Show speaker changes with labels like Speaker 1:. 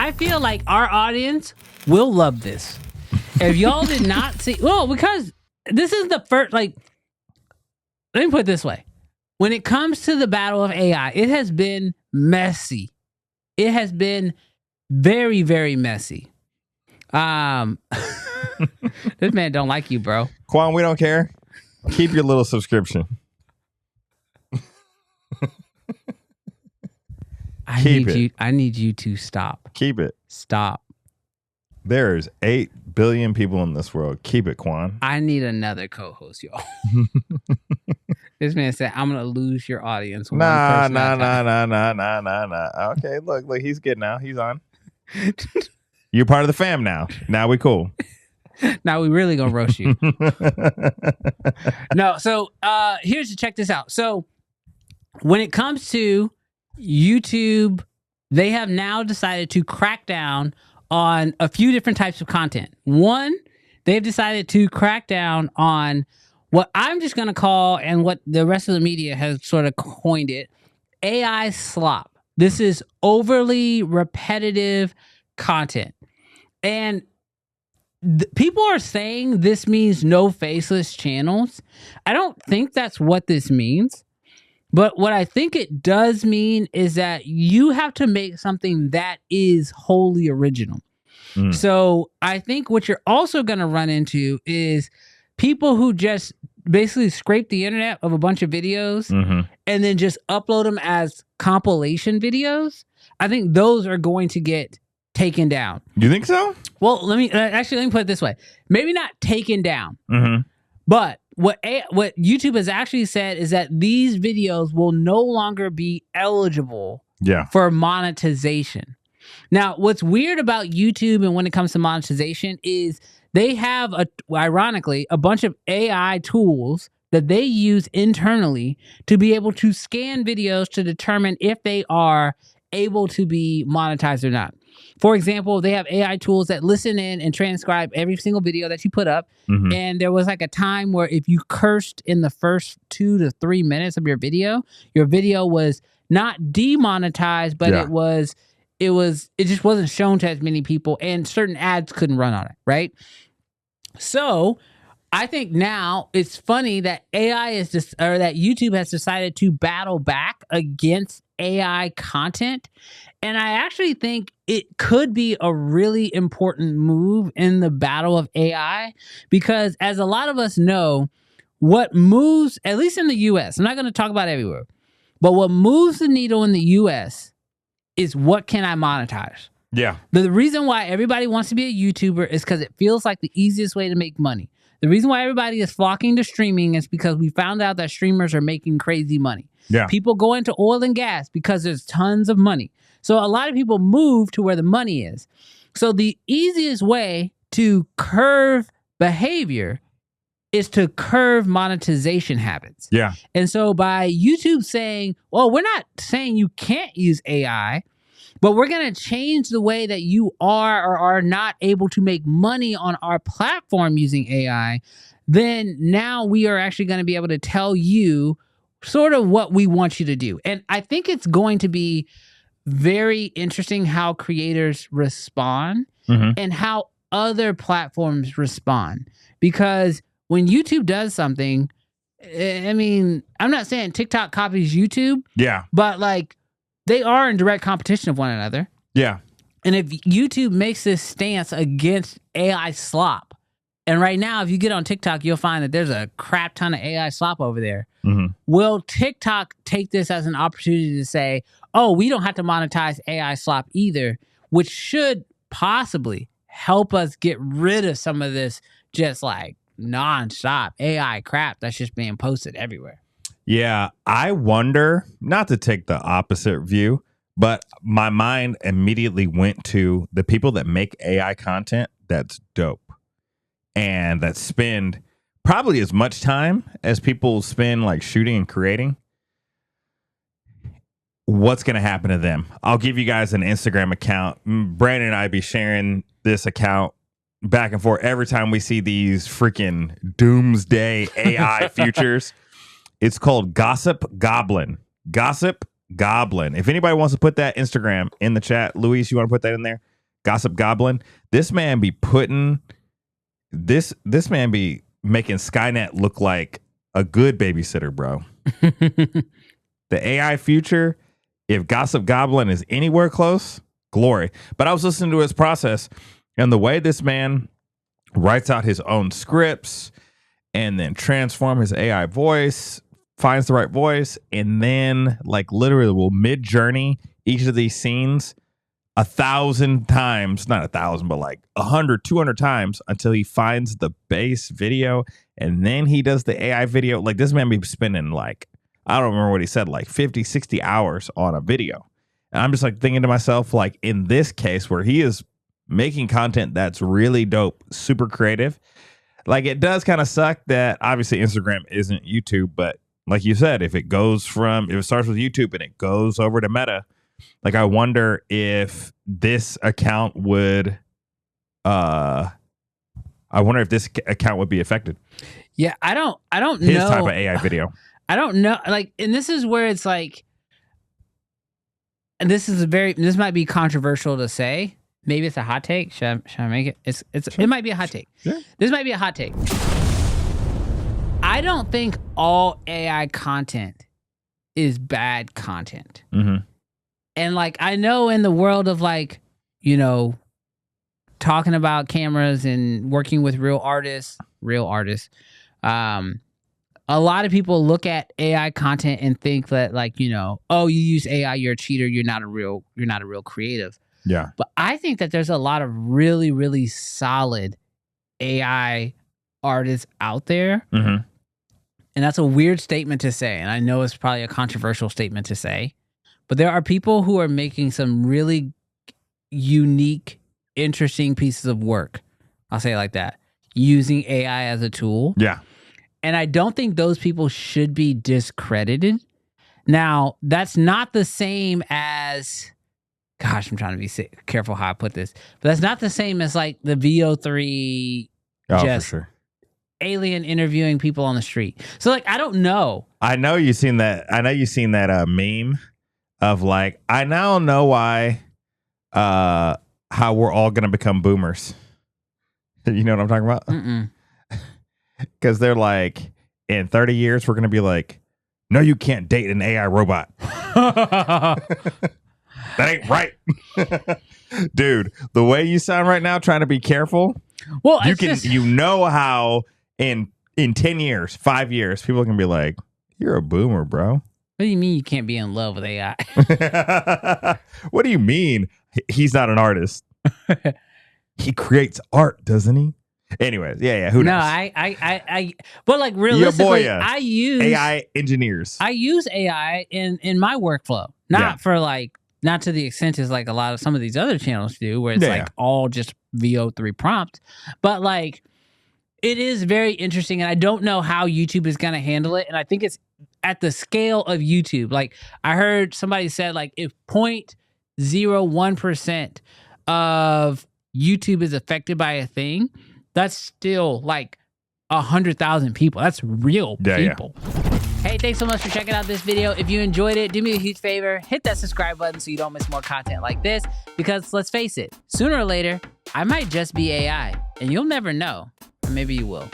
Speaker 1: I feel like our audience will love this. If y'all did not see, well, because this is the first, like, let me put it this way. When it comes to the battle of AI, it has been messy. It has been very, very messy. This man don't like you, bro.
Speaker 2: Quan, we don't care. Keep your little subscription.
Speaker 1: I need you to stop.
Speaker 2: Keep it.
Speaker 1: Stop.
Speaker 2: There's 8 billion people in this world. Keep it, Quan.
Speaker 1: I need another co-host, y'all. This man said, I'm going to lose your audience.
Speaker 2: Nah. Okay, look, he's good now. He's on. You're part of the fam now. Now we cool.
Speaker 1: Now we really going to roast you. No, so here's to check this out. So when it comes to YouTube, they have now decided to crack down on a few different types of content. One, they've decided to crack down on what I'm just going to call, and what the rest of the media has sort of coined it, AI slop. This is overly repetitive content. And people are saying this means no faceless channels. I don't think that's what this means. But what I think it does mean is that you have to make something that is wholly original. So I think what you're also going to run into is people who just basically scrape the internet of a bunch of videos and then just upload them as compilation videos. I think those are going to get taken down.
Speaker 2: You think so?
Speaker 1: Well, let me put it this way. Maybe not taken down, but what YouTube has actually said is that these videos will no longer be eligible for monetization. Now, what's weird about YouTube and when it comes to monetization is they have, ironically, a bunch of AI tools that they use internally to be able to scan videos to determine if they are able to be monetized or not. For example, they have AI tools that listen in and transcribe every single video that you put up. And there was like a time where if you cursed in the first 2 to 3 minutes of your video was not demonetized, but it just wasn't shown to as many people, and certain ads couldn't run on it, right? So I think now it's funny that that YouTube has decided to battle back against AI content. And I actually think it could be a really important move in the battle of AI, because as a lot of us know, what moves, at least in the US, I'm not going to talk about everywhere, but what moves the needle in the US is what can I monetize?
Speaker 2: Yeah.
Speaker 1: The reason why everybody wants to be a YouTuber is because it feels like the easiest way to make money. The reason why everybody is flocking to streaming is because we found out that streamers are making crazy money.
Speaker 2: Yeah.
Speaker 1: People go into oil and gas because there's tons of money. So a lot of people move to where the money is. So the easiest way to curve behavior is to curve monetization habits.
Speaker 2: Yeah.
Speaker 1: And so by YouTube saying, well, we're not saying you can't use AI, but we're going to change the way that you are or are not able to make money on our platform using AI, then now we are actually going to be able to tell you sort of what we want you to do. And I think it's going to be very interesting how creators respond and how other platforms respond. Because when YouTube does something, I mean, I'm not saying TikTok copies YouTube.
Speaker 2: Yeah.
Speaker 1: But like, they are in direct competition of one another.
Speaker 2: Yeah.
Speaker 1: And if YouTube makes this stance against AI slop, and right now, if you get on TikTok, you'll find that there's a crap ton of AI slop over there. Will TikTok take this as an opportunity to say, oh, we don't have to monetize AI slop either, which should possibly help us get rid of some of this just like nonstop AI crap that's just being posted everywhere.
Speaker 2: Yeah, I wonder, not to take the opposite view, but my mind immediately went to the people that make AI content that's dope and that spend probably as much time as people spend like shooting and creating. What's going to happen to them? I'll give you guys an Instagram account. Brandon and I be sharing this account back and forth every time we see these freaking doomsday AI futures. It's called Gossip Goblin. Gossip Goblin. If anybody wants to put that Instagram in the chat, Luis, you want to put that in there? Gossip Goblin, this man be putting this man be making Skynet look like a good babysitter, bro. The AI future, if Gossip Goblin is anywhere close, glory. But I was listening to his process, and the way this man writes out his own scripts and then transform his AI voice, finds the right voice, and then like literally will mid-journey each of these scenes 1,000 times, not 1,000, but like 100, 200 times until he finds the base video, and then he does the AI video. Like this man be spending like, I don't remember what he said, like 50, 60 hours on a video. And I'm just like thinking to myself, like in this case where he is making content that's really dope, super creative, like it does kind of suck that obviously Instagram isn't YouTube, but like you said, if it starts with YouTube and it goes over to Meta, like I wonder if this account would, I wonder if this account would be affected.
Speaker 1: Yeah, I don't
Speaker 2: His
Speaker 1: know.
Speaker 2: type of AI video.
Speaker 1: I don't know. Like, and this is where it's like, and this might be controversial to say. Maybe it's a hot take. Should I make it? It might be a hot take.
Speaker 2: Yeah.
Speaker 1: This might be a hot take. I don't think all AI content is bad content.
Speaker 2: Mm-hmm.
Speaker 1: And like, I know in the world of like, you know, talking about cameras and working with real artists, a lot of people look at AI content and think that like, you know, oh, you use AI, you're a cheater, you're not a real creative.
Speaker 2: Yeah.
Speaker 1: But I think that there's a lot of really, really solid AI artists out there.
Speaker 2: Mm-hmm.
Speaker 1: And that's a weird statement to say. And I know it's probably a controversial statement to say. But there are people who are making some really unique, interesting pieces of work. I'll say it like that. Using AI as a tool.
Speaker 2: Yeah.
Speaker 1: And I don't think those people should be discredited. Now, that's not the same as... Gosh, I'm trying to be careful how I put this. But that's not the same as like the VO3
Speaker 2: for sure.
Speaker 1: alien interviewing people on the street. So like, I don't know.
Speaker 2: I know you've seen that meme of like, I now know why, how we're all going to become boomers. You know what I'm talking about?
Speaker 1: Mm-mm.
Speaker 2: Because they're like, in 30 years, we're going to be like, no, you can't date an AI robot. That ain't right. Dude, the way you sound right now, trying to be careful.
Speaker 1: Well,
Speaker 2: you know how in 10 years, 5 years, people can be like, you're a boomer, bro.
Speaker 1: What do you mean you can't be in love with AI?
Speaker 2: What do you mean? He's not an artist. He creates art, doesn't he? Anyways, yeah. Who knows?
Speaker 1: No, but like realistically, I use
Speaker 2: AI engineers.
Speaker 1: I use AI in my workflow, not to the extent as like some of these other channels do, where it's all just VO3 prompt, but like it is very interesting, and I don't know how YouTube is going to handle it, and I think it's at the scale of YouTube. Like I heard somebody said, like if 0.01% of YouTube is affected by a thing, that's still like 100,000 people. That's real people. Yeah. Hey, thanks so much for checking out this video. If you enjoyed it, do me a huge favor. Hit that subscribe button so you don't miss more content like this. Because let's face it, sooner or later, I might just be AI. And you'll never know. Or maybe you will.